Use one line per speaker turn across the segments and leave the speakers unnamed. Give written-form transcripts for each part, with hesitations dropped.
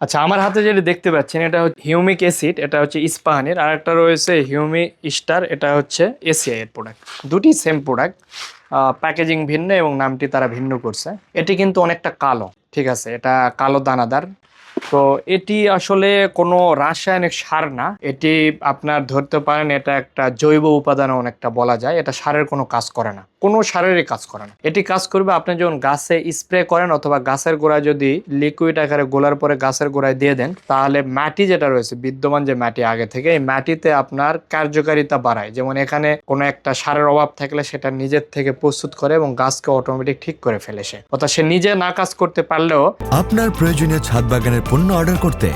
আচ্ছা, আমার হাতে যেটা দেখতে পাচ্ছেন এটা হচ্ছে হিউমিক অ্যাসিড, এটা হচ্ছে ইস্পাহানের। আর একটা রয়েছে হিউমি স্টার, এটা হচ্ছে এসিআই এর প্রোডাক্ট। দুটি সেম প্রোডাক্ট, প্যাকেজিং ভিন্ন এবং নামটি তারা ভিন্ন করছে। এটি কিন্তু অনেকটা কালো, ঠিক আছে, এটা কালো দানাদার। তো এটি আসলে কোনো রাসায়নিক সার না, এটি আপনার ধরতে পারেন এটা একটা জৈব উপাদান অনেকটা বলা যায়। এটা সারের কোনো কাজ করে না, কোনো সারেরই কাজ করে না। এটি কাজ করবে আপনি যখন গাছে স্প্রে করেন অথবা গাছের গোড়ায় যদি লিকুইড আকারে গোলার পরে গাছের গোড়ায় দিয়ে দেন, তাহলে মাটি যেটা রয়েছে বিদ্যমান যে মাটি আগে থেকে, এই মাটিতে আপনার কার্যকারিতা বাড়ায়। যেমন এখানে কোনো একটা সারের অভাব থাকলে সেটা নিজের থেকে প্রস্তুত করে এবং গাছকে অটোমেটিক ঠিক করে ফেলে সে, অর্থাৎ সে নিজে না কাজ করতে পারলেও
আপনার প্রয়োজনীয় ছাদ বাগানের পণ্য অর্ডার করতে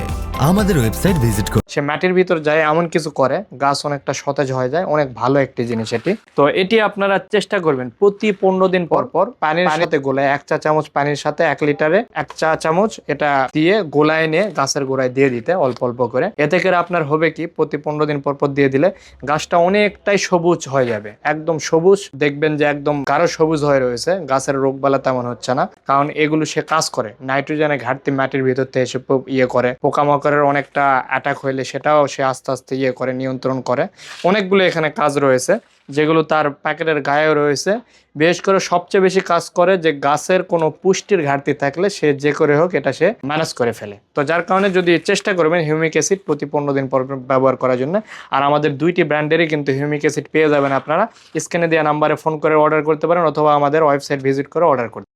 আমাদের ওয়েবসাইট ভিজিট করুন।
সে মাটির ভিতর যায়, এমন কিছু করে গাছ অনেকটা সতেজ হয়ে যায়। অনেক ভালো একটি জিনিস এটি। তো এটি আপনারা চেষ্টা করবেন প্রতি 15 দিন পর পর পানির সাথে গোলায় 1 চা চামচ পানির সাথে 1 লিটারে 1 চা চামচ এটা দিয়ে গোলায় নিয়ে গাছের গোড়ায় দিয়ে দিতে অল্প অল্প করে। এতে করে আপনার হবে কি, প্রতি 15 দিন পর পর দিয়ে দিলে গাছটা অনেকটাই সবুজ হয়ে যাবে, একদম সবুজ। দেখবেন যে একদম গাঢ় সবুজ হয়ে রয়েছে, গাছের রোগবালা তেমন হচ্ছে না। কারণ এগুলো সে কাজ করে, নাইট্রোজেনের ঘাটতি মাটির ভিতর থেকে এসে ইয়ে করে, পোকামাকড়ের অনেকটা অ্যাটাক হইলে সেটাও সে আস্তে আস্তে ইয়ে করে, নিয়ন্ত্রণ করে। অনেকগুলো এখানে কাজ রয়েছে যেগুলো তার প্যাকেটের গায়েও রয়েছে। বিশেষ করে সবচেয়ে বেশি কাজ করে যে গাছের কোনো পুষ্টির ঘাটতি থাকলে সে যে করে হোক এটা সে ম্যানেজ করে ফেলে। তো যার কারণে যদি চেষ্টা করবেন হিউমিক অ্যাসিড প্রতি 15 দিন পর ব্যবহার করার জন্য। আর আমাদের দুইটি ব্র্যান্ডেরই কিন্তু হিউমিক অ্যাসিড পেয়ে যাবেন আপনারা। স্ক্রিনে দেওয়া নাম্বারে ফোন করে অর্ডার করতে পারেন অথবা আমাদের ওয়েবসাইট ভিজিট করে অর্ডার করতে